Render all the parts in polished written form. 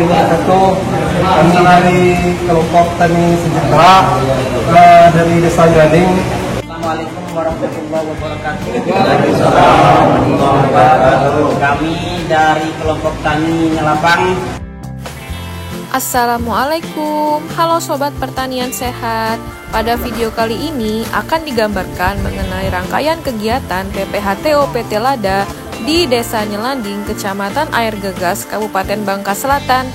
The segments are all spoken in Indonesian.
wabarakatuh. Kami dari kelompok Tani Sejahtera dari Desa Gading. Assalamualaikum warahmatullahi wabarakatuh. Waalaikumsalam warahmatullahi wabarakatuh. Kami dari kelompok Tani Nyelapang. Assalamualaikum, halo Sobat Pertanian Sehat. Pada video kali ini akan digambarkan mengenai rangkaian kegiatan PPHT OPT Lada di Desa Nyelanding, Kecamatan Air Gegas, Kabupaten Bangka Selatan.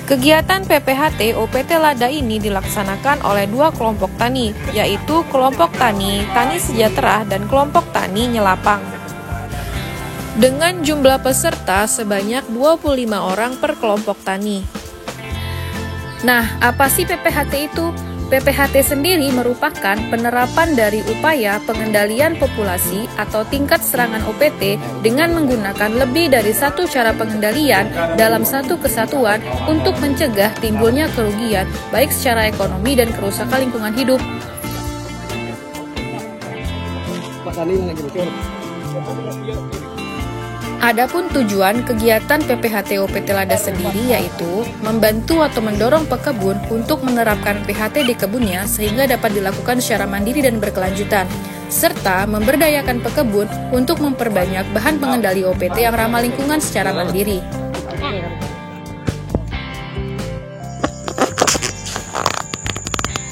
Kegiatan PPHT OPT Lada ini dilaksanakan oleh dua kelompok tani, yaitu kelompok Tani Sejahtera dan kelompok Tani Nyelapang. Dengan jumlah peserta sebanyak 25 orang per kelompok tani. Nah, apa sih PPHT itu? PPHT sendiri merupakan penerapan dari upaya pengendalian populasi atau tingkat serangan OPT dengan menggunakan lebih dari satu cara pengendalian dalam satu kesatuan untuk mencegah timbulnya kerugian baik secara ekonomi dan kerusakan lingkungan hidup. Adapun tujuan kegiatan PPHT OPT Lada sendiri yaitu membantu atau mendorong pekebun untuk menerapkan PHT di kebunnya sehingga dapat dilakukan secara mandiri dan berkelanjutan, serta memberdayakan pekebun untuk memperbanyak bahan pengendali OPT yang ramah lingkungan secara mandiri.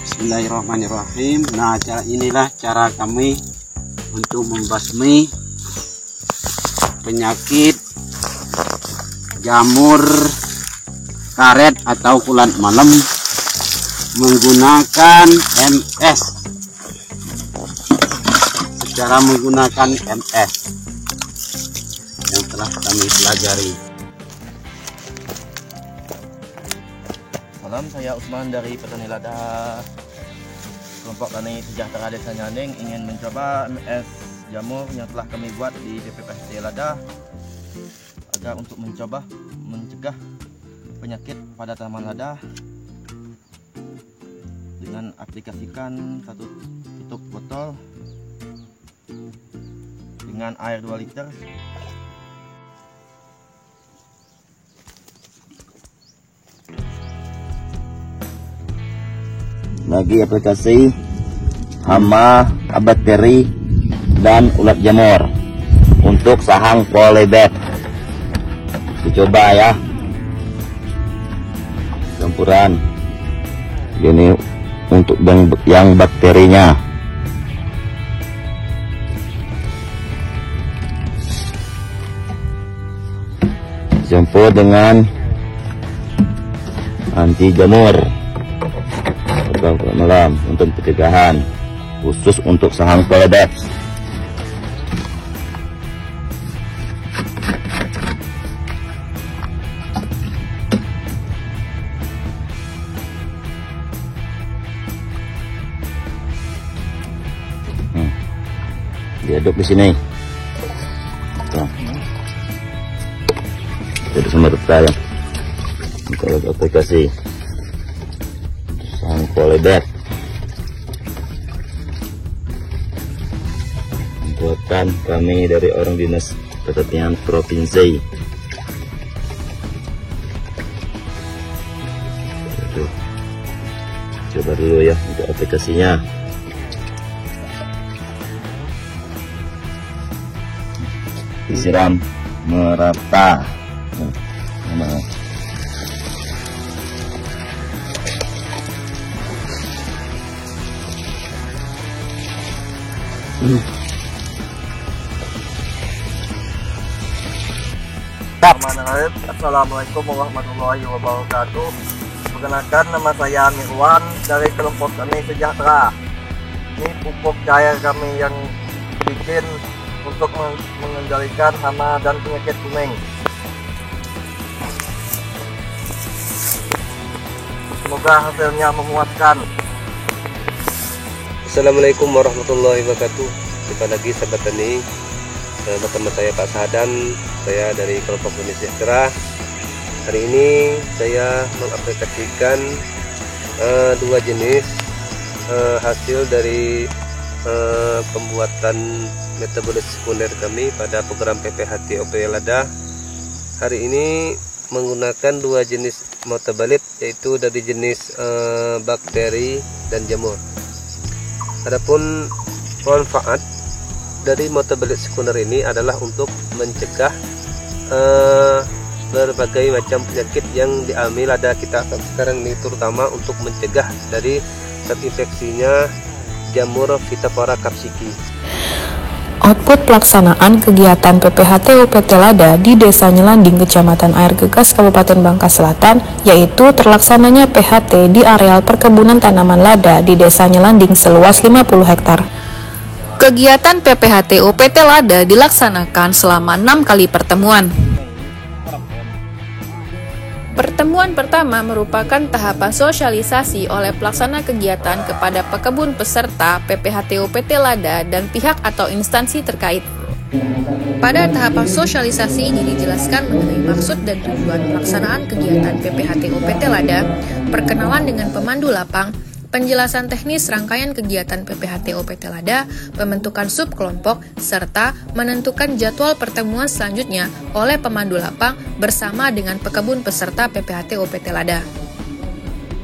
Bismillahirrahmanirrahim. Nah, inilah cara kami untuk membasmi penyakit jamur karet atau kulat malam menggunakan MS. Secara menggunakan MS yang telah kami pelajari. Salam, saya Usman dari Petani Lada, kelompok Tani Sejahtera Desa Nyelanding, ingin mencoba MS jamur yang telah kami buat di PPHT Lada agar untuk mencoba mencegah penyakit pada tanaman lada dengan aplikasikan satu tutup botol dengan air 2 liter. Lagi aplikasi hama bakteri dan ulat jamur untuk sahang polybag. Dicoba ya, campuran ini untuk yang bakterinya. Campur dengan anti jamur malam untuk pencegahan khusus untuk sahang polybag. Diaduk di sini. Jadi sama rata ya. Untuk aplikasi sang polybag buatan kami dari orang dinas pertanian provinsi. Itu. Coba dulu ya untuk aplikasinya. Disiram merata. Assalamualaikum warahmatullahi wabarakatuh. Perkenalkan, nama saya Mirwan dari kelompok Tani Sejahtera. Ini pupuk cair kami yang bikin untuk mengendalikan hama dan penyakit kuning. Semoga hasilnya memuaskan. Assalamualaikum warahmatullahi wabarakatuh. Jumpa lagi sahabat tani, bersama saya Pak Sahadan. Saya dari kelompok Tani Sejahtera. Hari ini saya mengaplikasikan dua jenis hasil dari pembuatan metabolis sekunder kami pada program PPHT OPT Lada. Hari ini menggunakan dua jenis metabolit, yaitu dari jenis bakteri dan jamur. Adapun manfaat dari metabolit sekunder ini adalah untuk mencegah berbagai macam penyakit yang dialami lada kita sekarang ini, terutama untuk mencegah dari terinfeksinya jamur Phytophthora capsicum. Output pelaksanaan kegiatan PPHT UPT Lada di Desa Nyelanding, Kecamatan Air Gegas, Kabupaten Bangka Selatan, yaitu terlaksananya PHT di areal perkebunan tanaman lada di Desa Nyelanding seluas 50 hektar. Kegiatan PPHT UPT Lada dilaksanakan selama 6 kali pertemuan. Pertemuan pertama merupakan tahapan sosialisasi oleh pelaksana kegiatan kepada pekebun peserta PPHT UPT Lada dan pihak atau instansi terkait. Pada tahapan sosialisasi ini dijelaskan mengenai maksud dan tujuan pelaksanaan kegiatan PPHT UPT Lada, perkenalan dengan pemandu lapang, penjelasan teknis rangkaian kegiatan PPHT UPT Lada, pembentukan subkelompok, serta menentukan jadwal pertemuan selanjutnya oleh pemandu lapang bersama dengan pekebun peserta PPHT UPT Lada.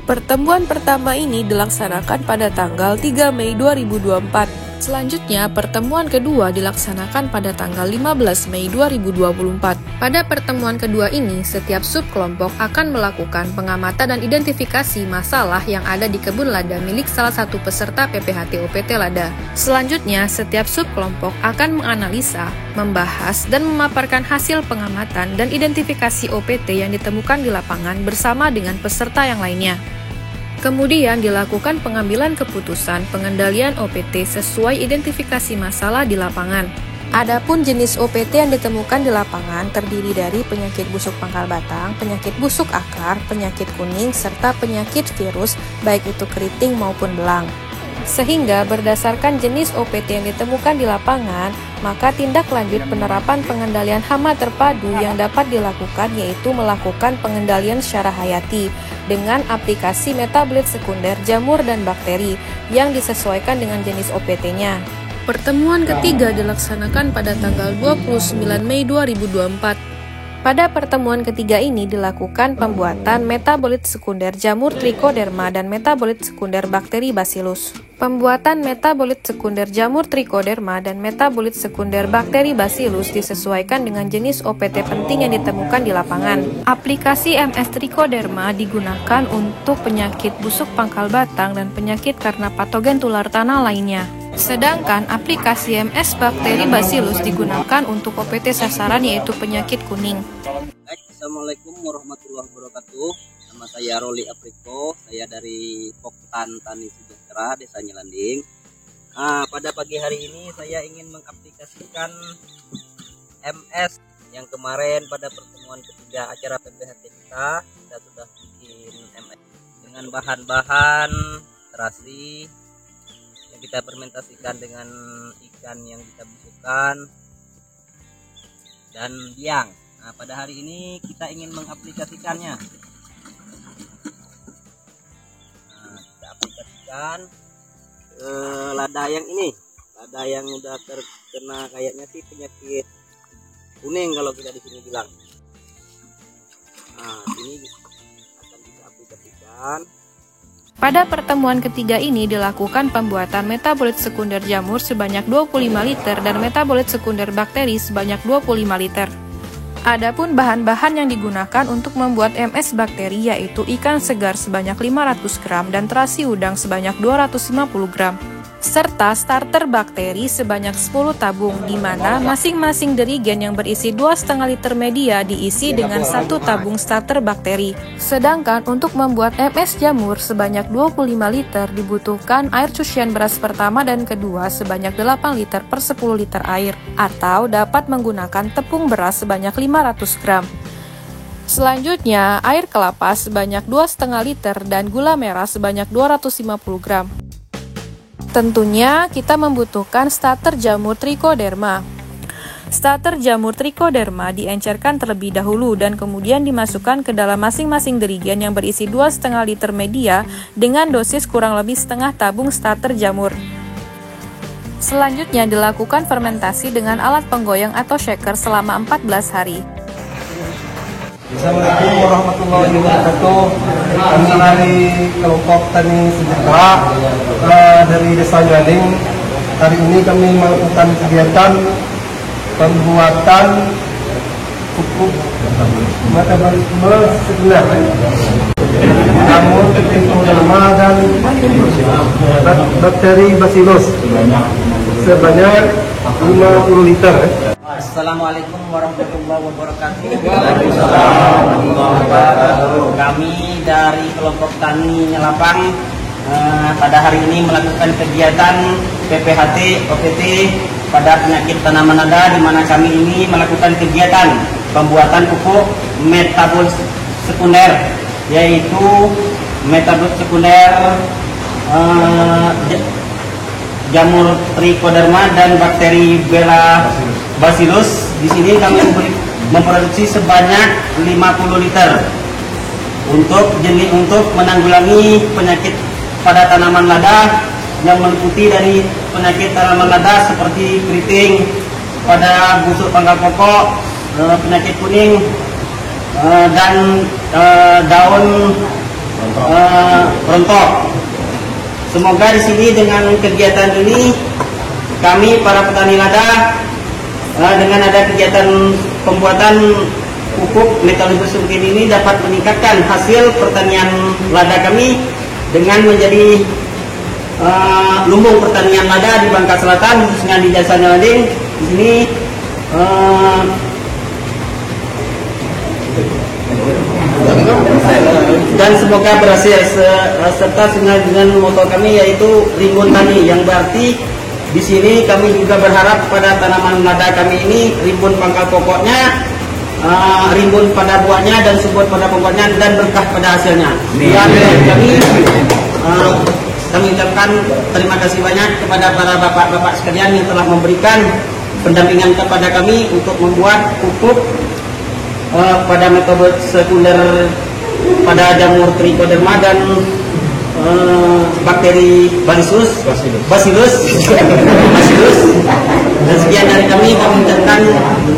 Pertemuan pertama ini dilaksanakan pada tanggal 3 Mei 2024. Selanjutnya, pertemuan kedua dilaksanakan pada tanggal 15 Mei 2024. Pada pertemuan kedua ini, setiap subkelompok akan melakukan pengamatan dan identifikasi masalah yang ada di kebun lada milik salah satu peserta PPHT UPT Lada. Selanjutnya, setiap subkelompok akan menganalisa, membahas, dan memaparkan hasil pengamatan dan identifikasi OPT yang ditemukan di lapangan bersama dengan peserta yang lainnya. Kemudian dilakukan pengambilan keputusan pengendalian OPT sesuai identifikasi masalah di lapangan. Adapun jenis OPT yang ditemukan di lapangan terdiri dari penyakit busuk pangkal batang, penyakit busuk akar, penyakit kuning, serta penyakit virus, baik itu keriting maupun belang. Sehingga berdasarkan jenis OPT yang ditemukan di lapangan, maka tindak lanjut penerapan pengendalian hama terpadu yang dapat dilakukan yaitu melakukan pengendalian secara hayati dengan aplikasi metabolit sekunder jamur dan bakteri yang disesuaikan dengan jenis OPT-nya. Pertemuan ketiga dilaksanakan pada tanggal 29 Mei 2024. Pada pertemuan ketiga ini dilakukan pembuatan metabolit sekunder jamur Trichoderma dan metabolit sekunder bakteri Bacillus. Pembuatan metabolit sekunder jamur Trichoderma dan metabolit sekunder bakteri Bacillus disesuaikan dengan jenis OPT penting yang ditemukan di lapangan. Aplikasi MS Trichoderma digunakan untuk penyakit busuk pangkal batang dan penyakit karena patogen tular tanah lainnya. Sedangkan aplikasi MS bakteri Bacillus digunakan untuk OPT sasaran yaitu penyakit kuning. Assalamualaikum warahmatullahi wabarakatuh. Nama saya Roli Apriko, saya dari Poktan Tani Sejahtera Desa Nyelanding. Pada pagi hari ini saya ingin mengaplikasikan MS yang kemarin pada pertemuan ketiga acara PPHT kita sudah bikin MS dengan bahan-bahan terasi yang kita fermentasikan dengan ikan yang kita busukkan dan biang. Nah, pada hari ini kita ingin mengaplikasikannya. Nah, kita aplikasikan lada yang ini, lada yang udah terkena kayaknya sih penyakit kuning kalau kita di sini bilang. Nah, ini akan kita aplikasikan. Pada pertemuan ketiga ini dilakukan pembuatan metabolit sekunder jamur sebanyak 25 liter dan metabolit sekunder bakteri sebanyak 25 liter. Adapun bahan-bahan yang digunakan untuk membuat MS bakteri yaitu ikan segar sebanyak 500 gram dan terasi udang sebanyak 250 gram. Serta starter bakteri sebanyak 10 tabung, di mana masing-masing dirigen yang berisi 2,5 liter media diisi dengan 1 tabung starter bakteri. Sedangkan untuk membuat MS jamur sebanyak 25 liter dibutuhkan air cucian beras pertama dan kedua sebanyak 8 liter per 10 liter air, atau dapat menggunakan tepung beras sebanyak 500 gram. Selanjutnya, air kelapa sebanyak 2,5 liter dan gula merah sebanyak 250 gram. Tentunya kita membutuhkan starter jamur Trichoderma. Starter jamur Trichoderma diencerkan terlebih dahulu dan kemudian dimasukkan ke dalam masing-masing dirigen yang berisi 2,5 liter media dengan dosis kurang lebih setengah tabung starter jamur. Selanjutnya dilakukan fermentasi dengan alat penggoyang atau shaker selama 14 hari. Assalamualaikum warahmatullahi wabarakatuh. Kami dari kelompok Tani Sejahtera dari Desa Nyaling. Hari ini kami melakukan kegiatan pembuatan pupuk metabolisme sekunder, jamur trichoderma dan bakteri bacillus sebanyak 50 liter. Assalamualaikum warahmatullahi wabarakatuh. Kami dari kelompok Tani Nyelapang pada hari ini melakukan kegiatan PPHT OPT pada penyakit tanaman lada, di mana kami ini melakukan kegiatan pembuatan pupuk metabolis sekunder, yaitu metabolis sekunder jamur trichoderma dan bakteri bacillus. Di sini kami memproduksi sebanyak 50 liter untuk menanggulangi penyakit pada tanaman lada yang meliputi dari penyakit tanaman lada seperti keriting pada busuk pangkal pokok, penyakit kuning, dan daun rontok. Semoga di sini dengan kegiatan ini kami para petani lada dengan ada kegiatan pembuatan pupuk metabolisme sekunder ini dapat meningkatkan hasil pertanian lada kami dengan menjadi lumbung pertanian lada di Bangka Selatan, khususnya di Desa Nyaling. Di sini dan semoga berhasil serta dengan moto kami yaitu rimbun tani, yang berarti di sini kami juga berharap pada tanaman lada kami ini rimbun pangkal pokoknya, rimbun pada buahnya dan subur pada pokoknya, dan berkah pada hasilnya. Dan kami ucapkan terima kasih banyak kepada para bapak-bapak sekalian yang telah memberikan pendampingan kepada kami untuk membuat pupuk pada metode sekunder pada jamur trichoderma dan bakteri bacillus. Dan sekian dari kami ucapkan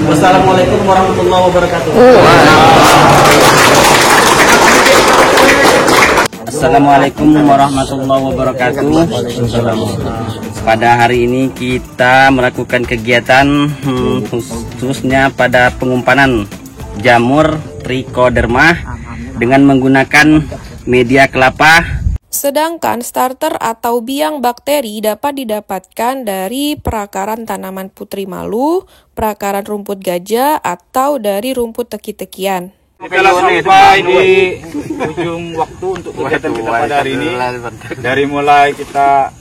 wassalamualaikum warahmatullahi wabarakatuh. Assalamualaikum warahmatullahi wabarakatuh. Pada hari ini kita melakukan kegiatan khususnya pada pengumpanan jamur trichoderma dengan menggunakan media kelapa. Sedangkan starter atau biang bakteri dapat didapatkan dari perakaran tanaman putri malu, perakaran rumput gajah, atau dari rumput teki-tekian. Telah sampai di ujung waktu untuk kegiatan kita pada hari ini. Dari mulai kita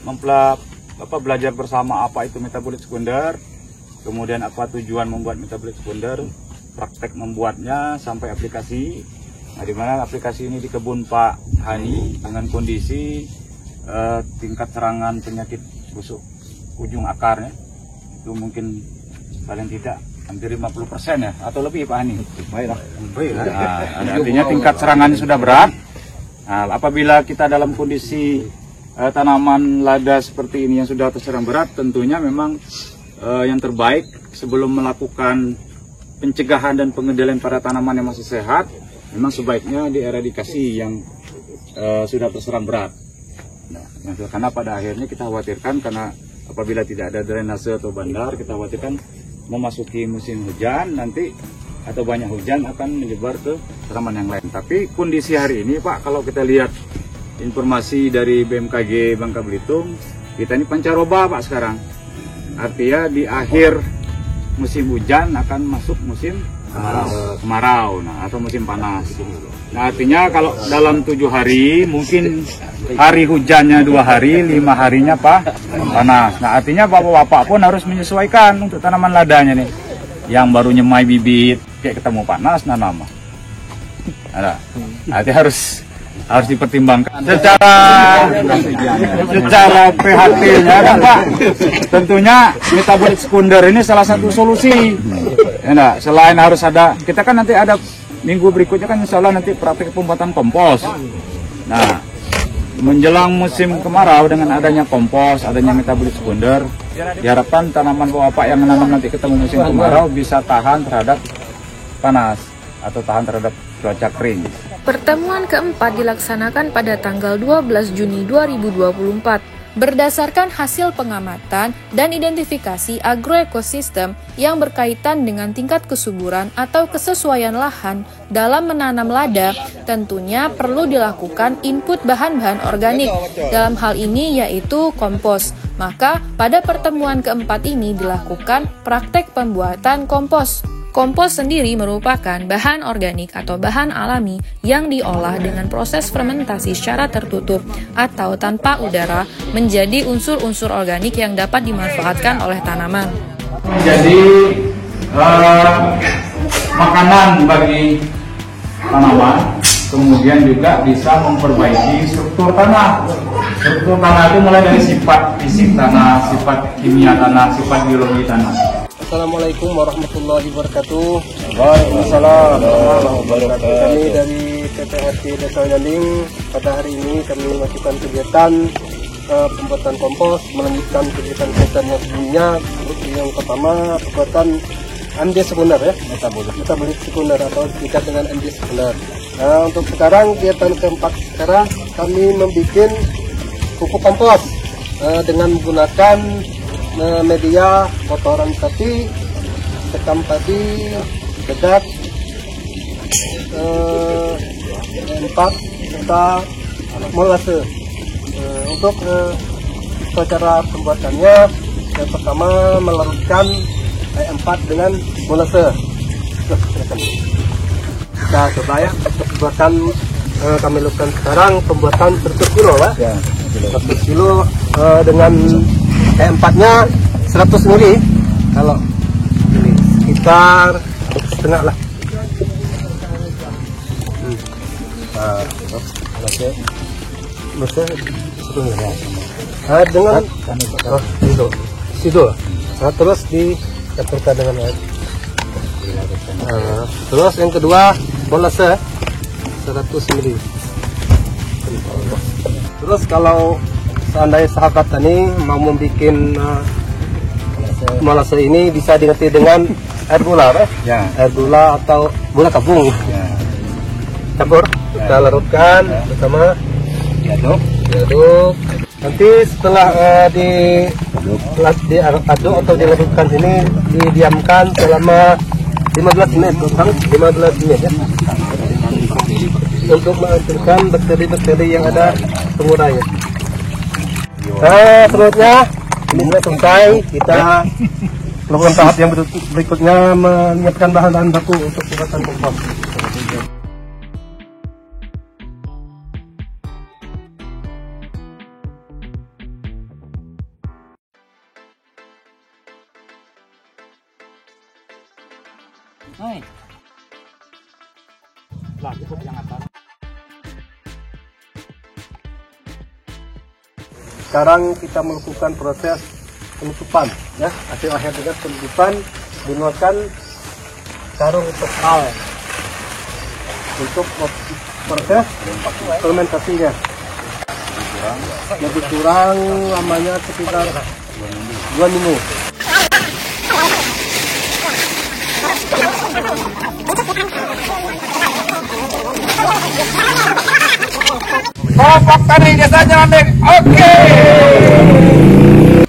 belajar bersama apa itu metabolit sekunder, kemudian apa tujuan membuat metabolit sekunder, praktek membuatnya sampai aplikasi. Nah, di mana aplikasi ini di kebun Pak Hani dengan kondisi tingkat serangan penyakit busuk ujung akarnya itu mungkin paling tidak hampir 50% ya, atau lebih Pak Hani. Baiklah. Nah, artinya tingkat serangannya sudah berat. Nah, apabila kita dalam kondisi tanaman lada seperti ini yang sudah terserang berat, tentunya memang yang terbaik sebelum melakukan pencegahan dan pengendalian pada tanaman yang masih sehat, memang sebaiknya dieradikasi yang sudah terserang berat. Nah, karena pada akhirnya kita khawatirkan, karena apabila tidak ada drainase atau bandar, kita khawatirkan memasuki musim hujan nanti atau banyak hujan akan menyebar ke tanaman yang lain. Tapi kondisi hari ini Pak, kalau kita lihat informasi dari BMKG Bangka Belitung, kita ini pancaroba Pak sekarang. Artinya di akhir musim hujan akan masuk musim kemarau, atau musim panas. Nah, artinya kalau dalam 7 hari mungkin hari hujannya 2 hari, 5 harinya panas. Nah, artinya bapak-bapak pun harus menyesuaikan untuk tanaman ladanya nih. Yang baru nyemai bibit, kayak ketemu panas, nanam. Nah, artinya harus dipertimbangkan secara PHT-nya kan Pak. Tentunya metabolit sekunder ini salah satu solusi. Ya, selain harus ada, kita kan nanti ada minggu berikutnya kan insya Allah nanti praktik pembuatan kompos. Nah, menjelang musim kemarau dengan adanya kompos, adanya metabolit sekunder, diharapkan tanaman bapak yang menanam nanti ketemu musim kemarau bisa tahan terhadap panas. atau tahan terhadap cuaca kering. Pertemuan keempat dilaksanakan pada tanggal 12 Juni 2024. Berdasarkan hasil pengamatan dan identifikasi agroekosistem yang berkaitan dengan tingkat kesuburan atau kesesuaian lahan dalam menanam lada, tentunya perlu dilakukan input bahan-bahan organik. Dalam hal ini yaitu kompos. Maka pada pertemuan keempat ini dilakukan praktek pembuatan kompos. Kompos sendiri merupakan bahan organik atau bahan alami yang diolah dengan proses fermentasi secara tertutup atau tanpa udara menjadi unsur-unsur organik yang dapat dimanfaatkan oleh tanaman. Jadi makanan bagi tanaman, kemudian juga bisa memperbaiki struktur tanah. Struktur tanah itu mulai dari sifat fisik tanah, sifat kimia tanah, sifat biologi tanah. Assalamualaikum warahmatullahi wabarakatuh. Waalaikumsalam warahmatullahi wabarakatuh. Kami dari PPHT Desa Nyelanding pada hari ini kami melakukan kegiatan pembuatan kompos, melanjutkan kegiatan yang sebelumnya. Yang pertama pembuatan MD sekunder ya, metabolit sekunder atau disingkat dengan MD sekunder. Nah, untuk sekarang kegiatan keempat sekarang kami membuat pupuk kompos dengan menggunakan media kotoran sapi, sekam padi, dedak, 4 serta molase. Untuk cara pembuatannya, yang pertama melarutkan 4 dengan molase. Nah, coba ya, pembuatan kami lakukan sekarang pembuatan 100 kilo lah. 100 kilo dengan empatnya 100 mili, kalau ini sekitar setengah lah. Dengan situ. Nah, terus dicampurkan dengan air. Terus yang kedua molase 100 mili. Terus kalau seandainya sahabat tani mau membuat molase ini bisa diganti dengan air gula, Ya. air gula atau gula kabung. Ya. Campur, kita larutkan bersama, diaduk. Nanti setelah diaduk atau dilarutkan ini didiamkan selama 15 menit, 15 menit ya, untuk menghancurkan bakteri-bakteri yang ada pengurangnya. Nah, selanjutnya ini sudah selesai. Kita melakukan tahap yang berikutnya, menyiapkan bahan-bahan baku untuk pembuatan kompos. Sekarang kita melakukan proses penutupan ya, hasil akhir dengan penutupan menggunakan karung total untuk proses fermentasinya. Lebih kurang lamanya sekitar 2 minggu. Kelompok tani Desa Nyelanding, oke.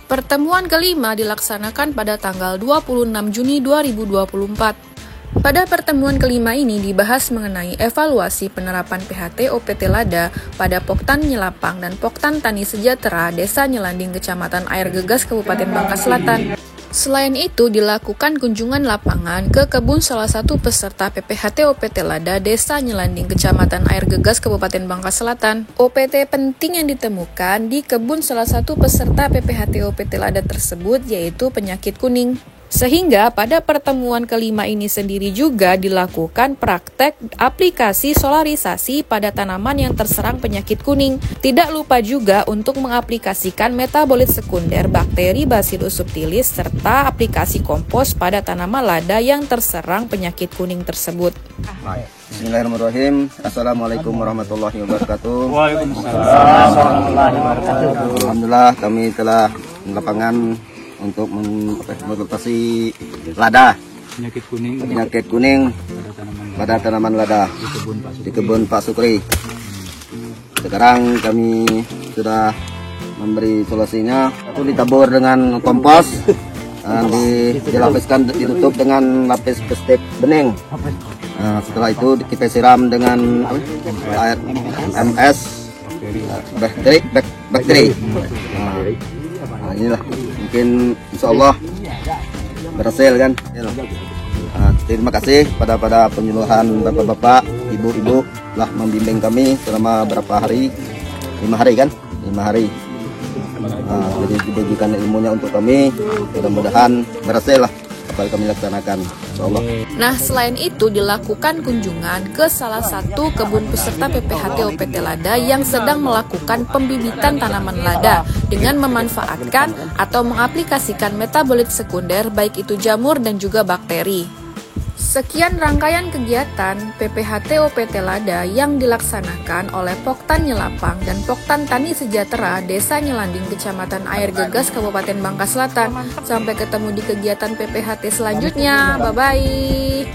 Pertemuan kelima dilaksanakan pada tanggal 26 Juni 2024. Pada pertemuan kelima ini dibahas mengenai evaluasi penerapan PHT OPT Lada pada Poktan Nyelapang dan Poktan Tani Sejahtera Desa Nyelanding Kecamatan Air Gegas Kabupaten Bangka Selatan. Selain itu, dilakukan kunjungan lapangan ke kebun salah satu peserta PPHT OPT Lada Desa Nyelanding Kecamatan Air Gegas Kabupaten Bangka Selatan. OPT penting yang ditemukan di kebun salah satu peserta PPHT OPT Lada tersebut yaitu penyakit kuning. Sehingga pada pertemuan kelima ini sendiri juga dilakukan praktek aplikasi solarisasi pada tanaman yang terserang penyakit kuning. Tidak lupa juga untuk mengaplikasikan metabolit sekunder bakteri Bacillus subtilis serta aplikasi kompos pada tanaman lada yang terserang penyakit kuning tersebut. Bismillahirrahmanirrahim. Assalamualaikum warahmatullahi wabarakatuh. Waalaikumsalam warahmatullahi wabarakatuh. Alhamdulillah kami telah di lapangan untuk mengatasi lada Penyakit kuning penyakit kuning pada tanaman lada di kebun Pak Sukri. Sekarang kami sudah memberi solusinya, itu ditabur dengan kompos, dilapiskan, ditutup dengan lapis plastik bening. Setelah itu kita siram dengan air MS bakteri. Inilah mungkin insya Allah berhasil kan. Terima kasih pada penyuluhan bapak-bapak, ibu-ibu telah membimbing kami selama berapa hari, 5 hari kan, 5 hari. Jadi dibagikan ilmunya untuk kami, mudah-mudahan berhasil lah apa yang kami laksanakan, insyaallah. Nah, selain itu dilakukan kunjungan ke salah satu kebun peserta PPHT OPT Lada yang sedang melakukan pembibitan tanaman lada dengan memanfaatkan atau mengaplikasikan metabolit sekunder baik itu jamur dan juga bakteri. Sekian rangkaian kegiatan PPHT OPT Lada yang dilaksanakan oleh Poktan Nyelapang dan Poktan Tani Sejahtera Desa Nyelanding, Kecamatan Air Gegas, Kabupaten Bangka Selatan. Sampai ketemu di kegiatan PPHT selanjutnya. Bye-bye.